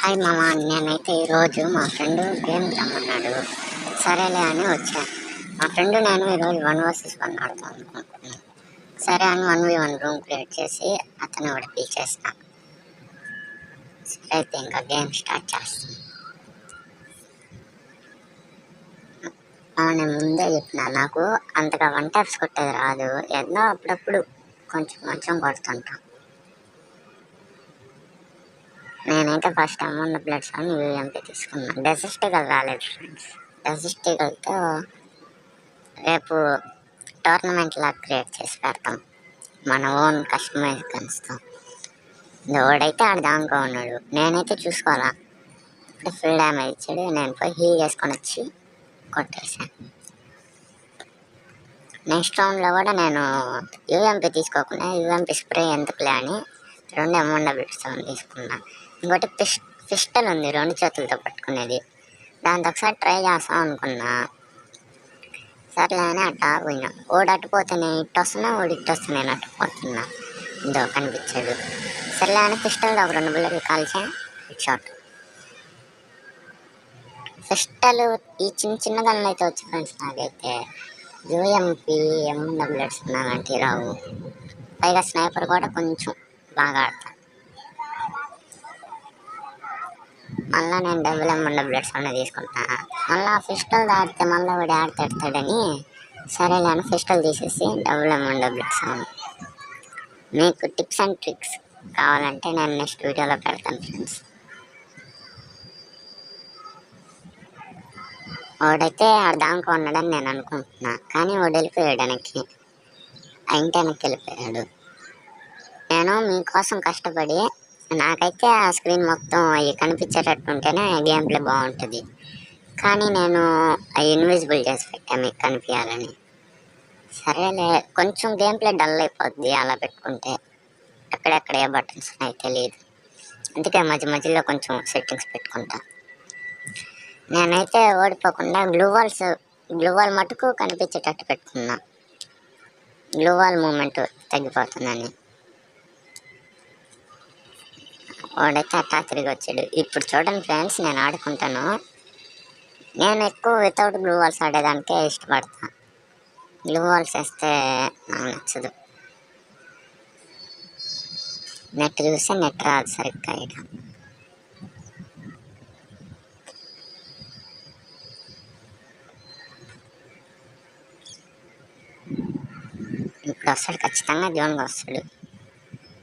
Hi మామ, నేనైతే ఈరోజు మా ఫ్రెండ్ గేమ్ రమ్మన్నాడు. సరేలే అని వచ్చా. మా ఫ్రెండ్ నేను ఈరోజు 1 vs 1 ఆడతాం అనుకుంటున్నాను. సరే అని 1v1 రూమ్ క్రియేట్ చేసి అతను ఒకటి పీచేసిన. సరే అయితే ఇంకా గేమ్ స్టార్ట్ చేస్తాను. నేను ముందే చెప్పిన, నాకు అంతగా 1 taps కొట్టేది రాదు. ఏదో అప్పుడప్పుడు కొంచెం కొడుతుంటాం. నేనైతే ఫస్ట్ అమౌంట్ బ్లడ్స్ అని యూఎంపీ తీసుకున్నాను. డెసిస్టికల్ రాలేదు ఫ్రెండ్స్. డెసిస్టికల్తో రేపు టోర్నమెంట్ లాగా క్రియేట్ చేసి పెడతాం మన ఓన్ కస్టమైజ్ గన్స్తో. ఓడైతే ఆడదాంగా ఉన్నాడు, నేనైతే చూసుకోవాలా. అంటే ఫుల్ డ్యామేజ్ ఇచ్చాడు, నేను పోయి హీల్ చేసుకొని వచ్చి కొట్టేసాను. నెక్స్ట్ రౌండ్లో కూడా నేను యూఎంపీ తీసుకోకుండా యూఎంపీ స్ప్రే ఎందుకులే అని 2 అమౌంట్ బ్లడ్స్ తీసుకున్నాను. ఇంకోటి పిస్టల్ ఉంది 2 చేతులతో పట్టుకునేది, దాంతో ఒకసారి ట్రై చేస్తాం అనుకున్నా. సర్లే అని అట్ట పోయినా. ఓడి అట్టుపోతే నేను ఇటు వస్తున్నా, ఓడి ఇటు వస్తే నేను అట్టుపోతున్నా. ఇదో కనిపించాడు. సర్లే అని పిస్టల్ ఒక 2 బుల్లెట్లు కాల్చా, హెడ్ షాట్. పిస్టల్ ఈ చిన్న గన్లు అయితే వచ్చి ఫ్రెండ్స్. నాకైతే యూఎంపీ ఏమన్నా బుల్లెట్స్ ఉన్నాయంటే రావు. పైగా స్నైపర్ కూడా కొంచెం బాగా ఆడతాను. మళ్ళీ నేను డబ్బులు బ్లడ్స్ అన్నీ తీసుకుంటా. మళ్ళీ పిస్టల్ దాడితే మళ్ళీ వాడు ఆడతాడని సరేలే అని పిస్టల్ తీసేసి డబ్బులు బ్లడ్స్ అను. మీకు టిప్స్ అండ్ ట్రిక్స్ కావాలంటే నేను నెక్స్ట్ వీడియోలో పెడతాను ఫ్రెండ్స్. వాడైతే ఆడదాంకా ఉన్నాడని నేను అనుకుంటున్నా, కానీ వాడు వెళ్ళిపోయాడు వెనక్కి. ఇంటి వెనక్కి వెళ్ళిపోయాడు. నేను మీకోసం కష్టపడి, నాకైతే ఆ స్క్రీన్ మొత్తం అవి కనిపించేటట్టు ఉంటేనే గేమ్ ప్లే బాగుంటుంది. కానీ నేను అవి ఇన్విజిబుల్ చేసి పెట్టా మీకు కనిపించాలని. సరేలే, కొంచెం గేమ్ ప్లే డల్ అయిపోద్ది అలా పెట్టుకుంటే. ఎక్కడెక్కడ ఏ బటన్స్ ఉన్నాయో తెలియదు, అందుకే మధ్యలో కొంచెం సెట్టింగ్స్ పెట్టుకుంటా. నేనైతే ఓడిపోకుండా గ్లూ వాల్ మటుకు కనిపించేటట్టు పెట్టుకున్నా. గ్లూ వాల్ మూమెంట్ తగ్గిపోతుందని. వాడైతే అట్టా తిరిగి వచ్చాడు. ఇప్పుడు చూడండి ఫ్రెండ్స్, నేను ఆడుకుంటాను. నేను ఎక్కువ వితౌట్ గ్లూ వాల్స్ ఆడేదానికే ఇష్టపడతా. గ్లూ వాల్స్ వేస్తే నాకు నచ్చదు. నెట్ చూస్తే నెట్ రాదు సరిగ్గా. ఇప్పుడు వస్తాడు, ఖచ్చితంగా జోన్గా వస్తాడు.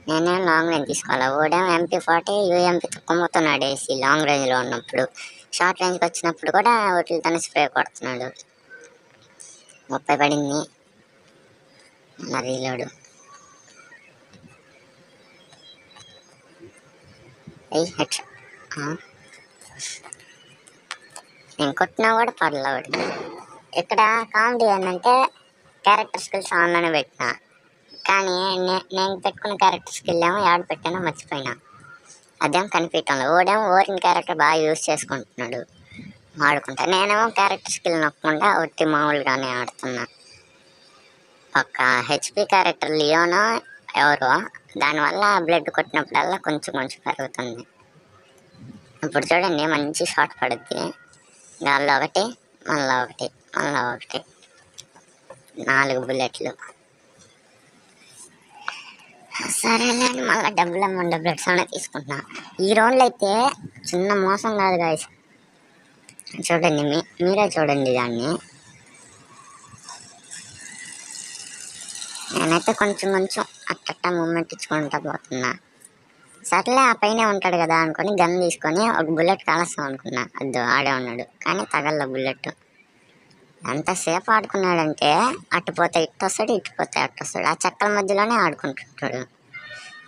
నేనేం లాంగ్ రేంజ్ తీసుకోవాలి. ఓడేమో MP40 యూఎంపీ తొక్కుపోతున్నాడు వేసి లాంగ్ రేంజ్లో ఉన్నప్పుడు. షార్ట్ రేంజ్కి వచ్చినప్పుడు కూడా వాటితోనే స్ప్రే కొడుతున్నాడు. 30 పడింది. రీలోడు హెడ్ షాట్. నేను కొట్టినా కూడా పడలేవాడు. ఇక్కడ కామెడీ ఏంటంటే క్యారెక్టర్ స్కిల్స్ ఆన్లోనే పెట్టినా, కానీ నేను పెట్టుకున్న క్యారెక్టర్ స్కిల్ ఏమో యాడ్ పెట్టానో మర్చిపోయినా. అదేం కనిపించడంలో. ఓడేమో ఓరిన క్యారెక్టర్ బాగా యూజ్ చేసుకుంటున్నాడు, ఆడుకుంటా. నేనేమో క్యారెక్టర్ స్కిల్ నొక్కకుండా ఒట్టి మామూలుగానే ఆడుతున్నా. ఒక హెచ్పి క్యారెక్టర్ లియోనో ఎవరో, దానివల్ల బ్లడ్ కొట్టినప్పుడల్లా కొంచెం పెరుగుతుంది. ఇప్పుడు చూడండి, మంచి షాట్ పడుద్ది. గాల్లో ఒకటి, మళ్ళీ ఒకటి, మళ్ళీ ఒకటి, 4 బుల్లెట్లు. సరేలే అని మళ్ళీ డబ్బులు బ్లడ్స్ అనే తీసుకుంటున్నా. ఈ రౌండ్లో అయితే చిన్న మోసం కాదు గాయస్. చూడండి, మీరే చూడండి దాన్ని. నేనైతే కొంచెం అట్ట మూమెంట్ ఇచ్చుకుంటా పోతున్నా. సర్లే, ఆ పైన ఉంటాడు కదా అనుకొని గన్ తీసుకొని ఒక బుల్లెట్ కాలుస్తాం అనుకున్నా. అద్దు ఆడే ఉన్నాడు, కానీ తగల బుల్లెట్. ఎంతసేపు ఆడుకున్నాడంటే అటుపోతే ఇటు వస్తాడు, ఇటుపోతే అటు వస్తాడు. ఆ చెక్కల మధ్యలోనే ఆడుకుంటుంటాడు.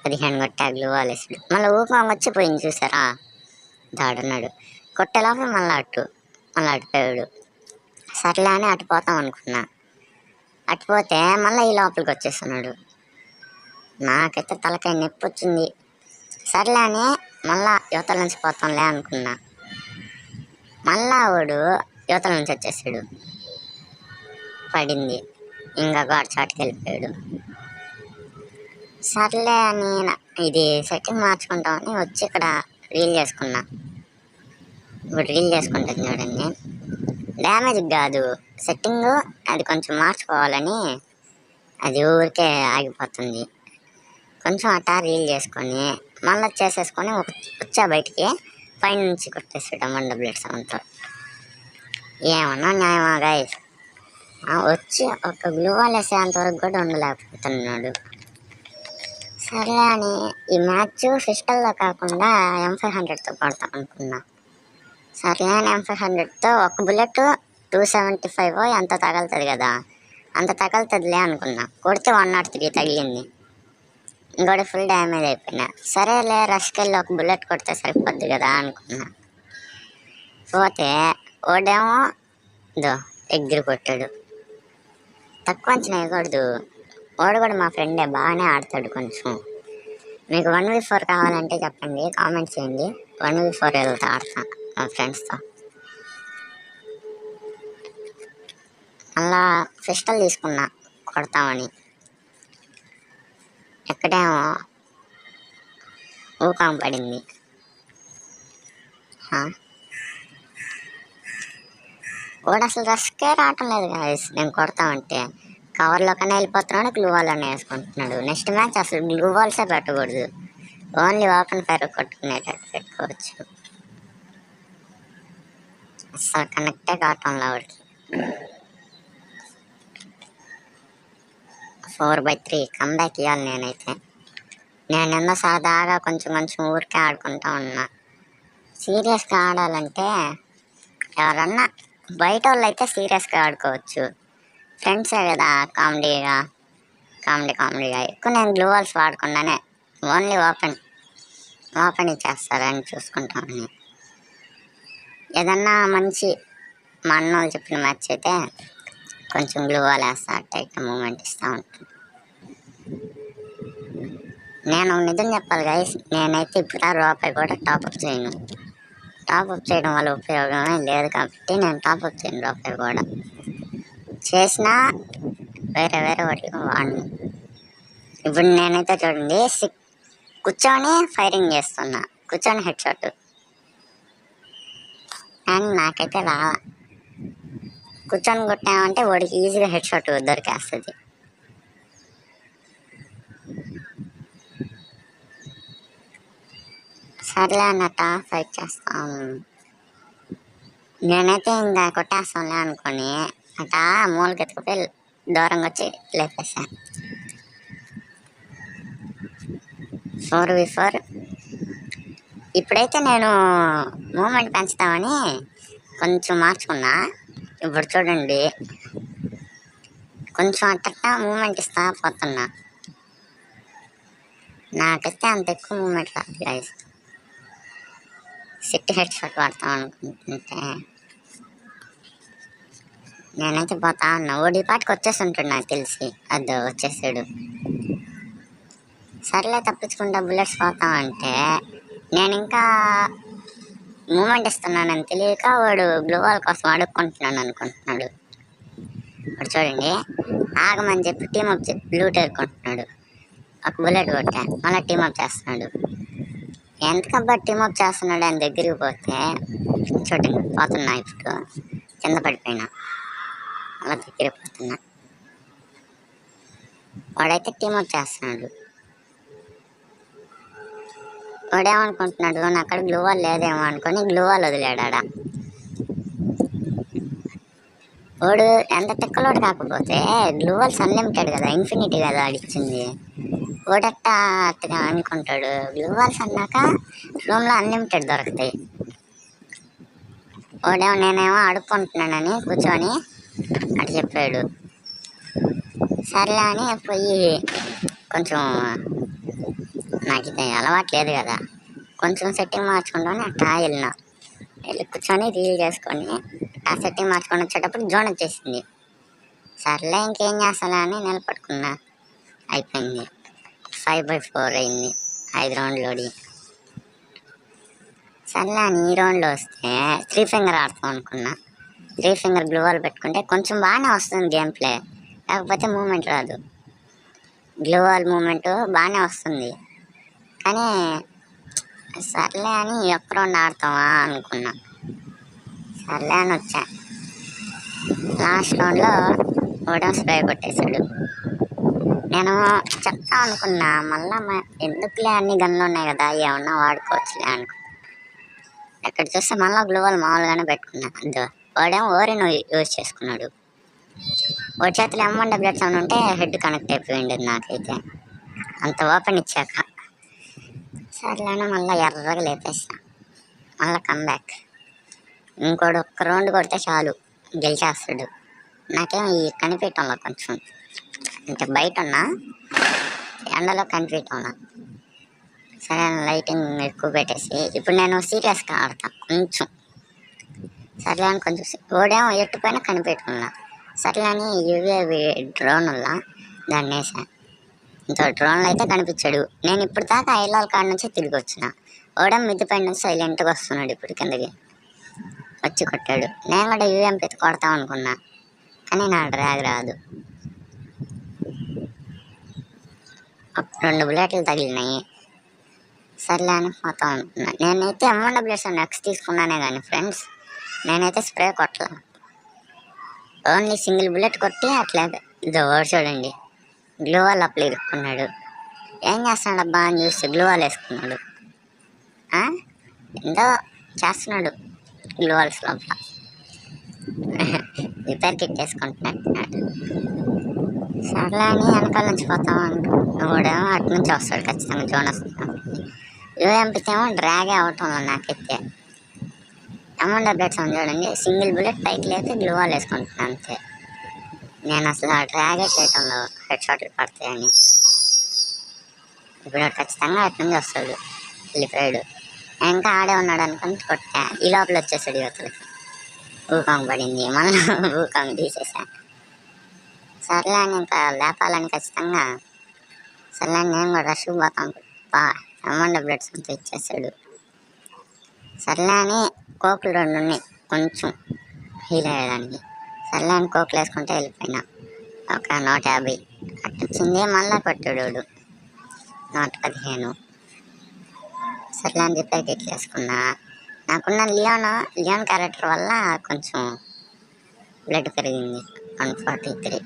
15 కొట్టా గ్లూ వాల్ వేసాడు. మళ్ళీ ఊపం వచ్చిపోయింది చూసారా, దాడున్నాడు. కొట్టే లోపల మళ్ళీ అటుపోయాడు. సర్లే అని అటుపోతాం అనుకున్నా. అటుపోతే మళ్ళీ ఈ లోపలికి వచ్చేస్తున్నాడు. నాకైతే తలకాయ నొప్పి వచ్చింది. సర్లే అని మళ్ళా యువతల నుంచి పోతాంలే అనుకున్నా. మళ్ళా వాడు యువతల నుంచి వచ్చేసాడు. పడింది, ఇంకా గాడ్ చాటుకి వెళ్ళిపోయాడు. సర్లే అని ఇది సెట్టింగ్ మార్చుకుంటామని వచ్చి ఇక్కడ రీల్ చేసుకున్నా. ఇప్పుడు రీల్ చేసుకుంటుంది చూడండి. డ్యామేజ్ కాదు, సెట్టింగ్ అది కొంచెం మార్చుకోవాలని అది ఊరికే ఆగిపోతుంది. కొంచెం అట్టా రీల్ చేసుకొని మళ్ళీ చేసేసుకొని వచ్చా బయటికి పైనుంచి కొట్టేసాడు మండ బ్లడ్ సౌండ్తో. ఏమన్నా న్యాయమా గైస్? వచ్చి ఒక గ్లూ వాల్ వేసేంతవరకు కూడా ఉండలేకపోతున్నాడు. సరే అని ఈ మ్యాచ్ పిస్టల్లో కాకుండా M500తో కొడతాం అనుకున్నా. సర్లే అని M500తో ఒక బుల్లెట్ 275 ఎంత తగులుతుంది కదా, అంత తగులుతుందిలే అనుకున్నా. కొడితే 103 తగిలింది. ఇంకోటి ఫుల్ డ్యామేజ్ అయిపోయినా. సరేలే రష్కి వెళ్ళి ఒక బుల్లెట్ కొడితే సరిపోద్ది కదా అనుకున్నా. పోతే ఓడేమో ఎగ్గిరి కొట్టాడు. తక్కువ అంచనా వేయకూడదు, వాడు కూడా మా ఫ్రెండే, బాగానే ఆడతాడు. కొంచెం మీకు 1v4 కావాలంటే చెప్పండి, కామెంట్ చేయండి. 1v4 వెళ్తా ఆడతా మా ఫ్రెండ్స్తో. అలా పిస్టల్ తీసుకున్నా కొడతామని. ఎక్కడేమో ఊకాం పడింది. వాడు అసలు రష్కే రావటం లేదు గాయస్. నేను కొడతామంటే కవర్లోకనే వెళ్ళిపోతున్నాడు, గ్లూ వాల్లోనే వేసుకుంటున్నాడు. నెక్స్ట్ మ్యాచ్ అసలు గ్లూ వాల్సే పెట్టకూడదు, ఓన్లీ ఓపెన్ ఫైర్ కొట్టుకునేటట్టు పెట్టుకోవచ్చు. అసలు కనెక్టే కావటంలో వాడికి. 4/3 కంబ్యాక్ ఇవ్వాలి నేనైతే. నేనెందో సరదాగా కొంచెం ఊరికే ఆడుకుంటా ఉన్నా. సీరియస్గా ఆడాలంటే ఎవరన్నా బయట వాళ్ళు అయితే సీరియస్గా ఆడుకోవచ్చు, ఫ్రెండ్సే కదా కామెడీగా ఎక్కువ నేను గ్లూ వాల్స్ వాడకుండానే ఓన్లీ ఓపెన్ ఇచ్చేస్తారని చూసుకుంటామని. ఏదన్నా మంచి మా అన్న వాళ్ళు చెప్పిన మ్యాచ్ అయితే కొంచెం గ్లూ వాల్ వేస్తా, అట్ట మూమెంట్ ఇస్తూ ఉంటుంది. నేను నిజం చెప్పాలి గైస్, నేనైతే ఇప్పుడు రూపాయి కూడా టాప్అప్ చేయను. టాప్అప్ చేయడం వల్ల ఉపయోగమే లేదు కాబట్టి నేను టాప్అప్ చేయను. రూపాయి కూడా చేసినా వేరే వాటికి వాడిని. ఇప్పుడు నేనైతే చూడండి కూర్చొని ఫైరింగ్ చేస్తున్నా, కూర్చొని హెడ్ షాట్. కానీ నాకైతే కూర్చొని కొట్టామంటే వాడికి ఈజీగా హెడ్ షాట్ దొరికేస్తుంది. సర్లే అన్నట్ట ఫైట్ చేస్తాం. నేనైతే ఇంకా కొట్టేస్తాంలే అనుకొని అట మూలకి ఎత్తుకుపోయి దూరంగా వచ్చి లేపేసా. 4v4. ఇప్పుడైతే నేను మూమెంట్ పెంచుతామని కొంచెం మార్చుకున్నా. ఇప్పుడు చూడండి కొంచెం అట్ట మూమెంట్ ఇస్తా పోతున్నా. నాకైతే అంత ఎక్కువ మూమెంట్ రాదు గైస్. సిట్టి హెడ్ షాట్ వాడతాం అనుకుంటుంటే నేనైతే పోతా ఉన్నా. ఓడి పాటికి వచ్చేసి ఉంటాడు నాకు తెలిసి. అది వచ్చేసాడు. సర్లే తప్పించుకుంటా బుల్లెట్స్ పోతామంటే నేను ఇంకా మూమెంట్ ఇస్తున్నానని తెలియక వాడు గ్లూ వాల్ కోసం అడుక్కుంటున్నాను అనుకుంటున్నాడు. ఇప్పుడు చూడండి ఆగమని చెప్పి టీమప్ లూట్ ఎదుర్కొంటున్నాడు. ఒక బుల్లెట్ కొట్టా, మళ్ళీ టీమప్ చేస్తున్నాడు. ఎంతకబ్బా టీమప్ చేస్తున్నాడు అని దగ్గరికి పోతే చూడండి పోతున్నా. ఇప్పుడు కింద పడిపోయినా, అలా దగ్గరికి పోతున్నా. వాడైతే టీమప్ చేస్తున్నాడు. వాడేమనుకుంటున్నాడు నా అక్కడ గ్లూ వాల్ లేదేమో అనుకొని గ్లూ వాల్ వదిలాడా. వాడు ఎంత తిక్కలోడు కాకపోతే గ్లూ వాల్స్ అన్లిమిటెడ్ కదా, ఇన్ఫినిటీ కదా ఆడిచ్చింది. వాడట్టా అట్టగా అనుకుంటాడు. గ్లూ వాల్స్ అన్నాక రూమ్లో అన్లిమిటెడ్ దొరుకుతాయి. వాడేమో నేనేమో అడుక్కుంటున్నానని కూర్చొని అటు చెప్పాడు. సర్లే అని పోయి కొంచెం నాకు ఇది అలవాటు లేదు కదా, కొంచెం సెట్టింగ్ మార్చుకుంటామని అట్టా వెళ్ళి కూర్చొని రీల్ చేసుకొని ఆ సెట్టింగ్ మార్చుకొని వచ్చేటప్పుడు జోన్ వచ్చేసింది. సర్లే ఇంకేం చేస్తా అని నిలబడుకున్నా. అయిపోయింది. 5/4 అయింది 5 రౌండ్లోడి. సర్లే అని ఈ రౌండ్లో వస్తే 3 ఫింగర్ ఆడతాం అనుకున్నా. 3 ఫింగర్ గ్లూ వాల్ పెట్టుకుంటే కొంచెం బాగానే వస్తుంది గేమ్ ప్లే, కాకపోతే మూమెంట్ రాదు. గ్లూ వాల్ మూమెంట్ బాగానే వస్తుంది కానీ సర్లే అని ఈ ఒక్క రౌండ్ ఆడతావా అనుకున్నా. సర్లే అని వచ్చా. లాస్ట్ రౌండ్లో ఓడం స్ప్రే కొట్టేశాడు. నేను చెప్తా అనుకున్నా, మళ్ళా ఎందుకులే అన్ని గన్లు ఉన్నాయి కదా ఏమన్నా వాడుకోవచ్చులే అనుకున్నా. ఎక్కడ చూస్తే మళ్ళీ గ్లూవాల్ మామూలుగానే పెట్టుకున్నా. అదో వాడేమో ఓరిను యూజ్ చేసుకున్నాడు. వాడి చేతిలో M1W7 ఉంటే హెడ్ కనెక్ట్ అయిపోయింది నాకైతే, అంత ఓపెన్ ఇచ్చాక. సర్లేనా మళ్ళీ ఎర్రగా లేపేస్తా. మళ్ళీ కమ్బ్యాక్. ఇంకోటి ఒక్క రౌండ్ కొడితే చాలు గెలిచేస్తాడు. నాకేం ఈ కనిపించడంలో కొంచెం అంటే బయట ఉన్నా, ఎండలో కనిపించడంలో. సరే లైటింగ్ ఎక్కువ పెట్టేసి ఇప్పుడు నేను సీరియస్గా ఆడతాను కొంచెం. సర్లే అని కొంచెం ఓడేమో ఎట్టుపైన కనిపెట్టుకున్నా. సర్లే అని యూఏవి డ్రోన్ వల్ల దాన్ని వేసా. ఇంకో డ్రోన్లో అయితే కనిపించాడు. నేను ఇప్పుడు దాకా ఐలాల్ కాడ నుంచి తిరిగి వచ్చిన. ఓడేమో మిద్ది పైన నుంచి సైలెంట్గా వస్తున్నాడు ఇప్పుడు కిందకి వచ్చి కొట్టాడు. నేను కూడా UMP కొడతాం అనుకున్నా, కానీ నా డ్రాగ్ రాదు. 2 బుల్లెట్లు తగిలినాయి. సర్లే అని పోతాం అనుకున్నా. నేనైతే M1W7 X తీసుకున్నానే కానీ ఫ్రెండ్స్, నేనైతే స్ప్రే కొట్టలా. ఓన్లీ సింగిల్ బుల్లెట్ కొట్టి అట్లా ఇదో చూడండి గ్లూవాల్ అప్లై ఇరుక్కున్నాడు. ఏం చేస్తున్నాడు అబ్బా అని చూసి గ్లూవాల్ వేసుకున్నాడు. ఎంతో చేస్తున్నాడు గ్లూవాల్స్ లోపల. రిపేర్ కిట్ వేసుకుంటున్నట్టున్నాడు. సర్లే అని వెనకాల నుంచి పోతాం అనుకోడేమో అటు నుంచి వస్తాడు ఖచ్చితంగా జోన్ వస్తున్నాడు. UMPతేమో డ్రాగే అవటంలో నాకైతే. M1W7 చూడండి సింగిల్ బుల్లెట్ పైకి లేతే గ్లూవాల్ వేసుకుంటున్నాను అంతే. నేను అసలు ఆ డ్రాగే చేయటంలో హెడ్ షాట్లు పడతాయని. ఇప్పుడు ఖచ్చితంగా అటు నుంచి వస్తాడు వెళ్ళిపోయాడు. ఇంకా ఆడే ఉన్నాడు అనుకుని కొట్టా. ఈ లోపల వచ్చేసాడు యువతలకి. ఊకాంగ్ పడింది, మళ్ళీ ఊకాంగ్ తీసేసా. సర్లే అని ఇంకా లేపాలని ఖచ్చితంగా. సర్లే అని నేను కూడా రష్ పోతాం. M1W7 ఇచ్చేసాడు. సర్లే అని కోకులు 2 ఉన్నాయి కొంచెం హీల్ అయ్యేదానికి. సర్లే అని కోకులు వేసుకుంటే వెళ్ళిపోయినా. ఒక 150 అట్టొచ్చింది. మళ్ళీ కొట్టాడు 115. సర్లే అని రిపేర్ కిట్ వేసుకున్నా. నాకున్న లియోన్ క్యారెక్టర్ వల్ల కొంచెం బ్లడ్ పెరిగింది 143.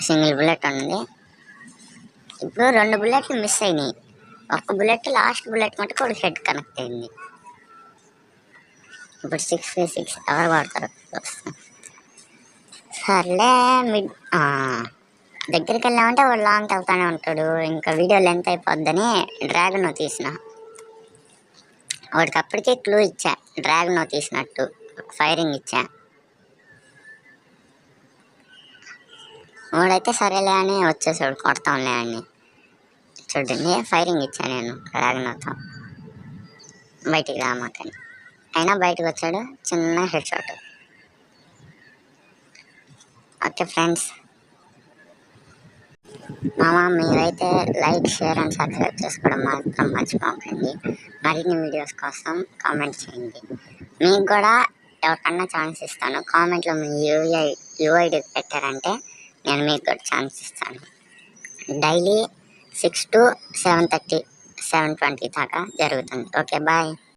సింగిల్ బుల్లెట్ ఉంది. ఇప్పుడు 2 బుల్లెట్లు మిస్ అయినాయి. ఒక బుల్లెట్ లాస్ట్ బుల్లెట్ మటుకు ఒక హెడ్ కనెక్ట్ అయింది. ఇప్పుడు 6v6 ఎవరు వాడతారు. సర్లే దగ్గరికి వెళ్ళామంటే వాడు లాంగ్ వెళ్తానే ఉంటాడు. ఇంకా వీడియో లెంత్ అయిపోద్దని డ్రాగన్ తీసిన. వాడికి అప్పటికే క్లూ ఇచ్చా డ్రాగన్ తీసినట్టు. ఫైరింగ్ ఇచ్చా. వాడైతే సరేలే అని వచ్చేసాడు కొడతాంలే అని. చూడండి ఫైరింగ్ ఇచ్చా నేను డ్రాగన్తో, బయటికి రామాకని. అయినా బయటకు వచ్చాడు. చిన్న హెడ్ షాట్. ఓకే ఫ్రెండ్స్, మీరైతే లైక్, షేర్ అండ్ సబ్స్క్రైబ్ చేసుకోవడం మాత్రం మర్చిపోకండి. మరిన్ని వీడియోస్ కోసం కామెంట్ చేయండి. మీకు కూడా ఎవరికన్నా ఛాన్స్ ఇస్తాను. కామెంట్లో మీ UID పెట్టారంటే నేను మీకు కూడా ఛాన్స్ ఇస్తాను. డైలీ 6 to 7:30, 7:20 దాకా జరుగుతుంది. Okay bye.